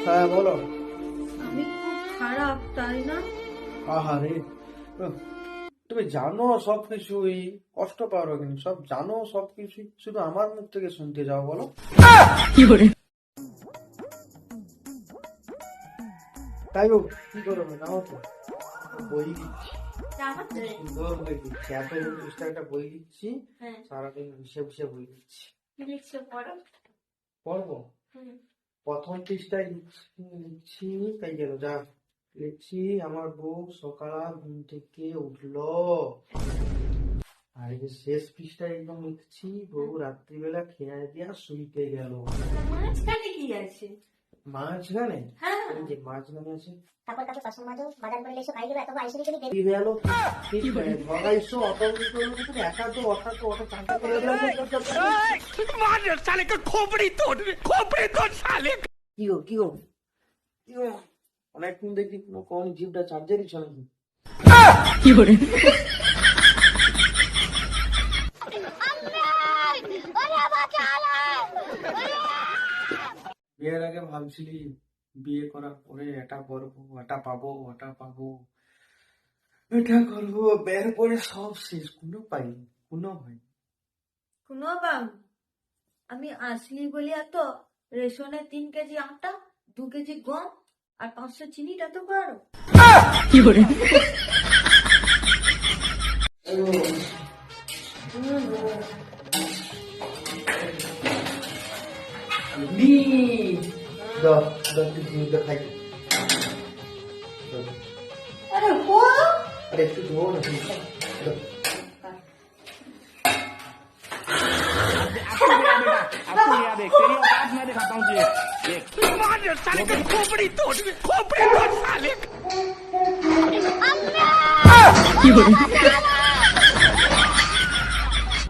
হ্যাঁ বলো। আমি খুব খারাপ, তাই না? আহারে, তুমি জানো সবকিছুই, কষ্ট পারো কিন্তু সব জানো সবকিছুই, শুধু আমার মুখ থেকে শুনতে যাও বলো। তাই হোক, কি করবে নাও তো, বই দিচ্ছি, সুন্দর বই দিচ্ছি, এত পৃষ্ঠা একটা বই দিচ্ছি, সারাদিন বসে বসে বই দিচ্ছি। পড়বো, প্রথম পৃষ্ঠায় লিখছি, তাই গেল যা লিখছি, আমার বউ সকাল ঘুম থেকে উঠলো। আর এই যে শেষ পৃষ্ঠায় একদম লিখছি, বউ রাত্রিবেলা খেয়ে দিয়া শুইতে গেল। মাঝখানে কি আছে? মাঝখানে হ্যাঁ, এই যে মাঝখানে আছে কাপড় কাপড় বাসন মাজো, বাজার করে এসো, খাই দেবে, এত আইসি করে কি গেল, ঠিক ভগাইছো অত একা তো অত চাকরি করে কি গো কি গো কি গো, অনেকক্ষণ দেখি কোনো কোন জিভটা চার্জারই চলে না। বিয়ের আগে ভাবছিলি বিয়ে করার পরে এটা করবো, এটা পাবো, ওটা পাবো, এটা করবো, বের পরে সব শেষ, কোনো পাইনি, কোনো হয়। কোনো বাবু, আমি আসলি বলি এত রেশনে 3 কেজি আটা, 2 কেজি গম আর 500 চিনিটা তো পারো। খাই আরে ও আরে একটু ধোও না তুমি। आपको याद है, तेरी औकात मैं दिखाता हूँ तुझे। देख साले का खोपड़ी तोड़ साले।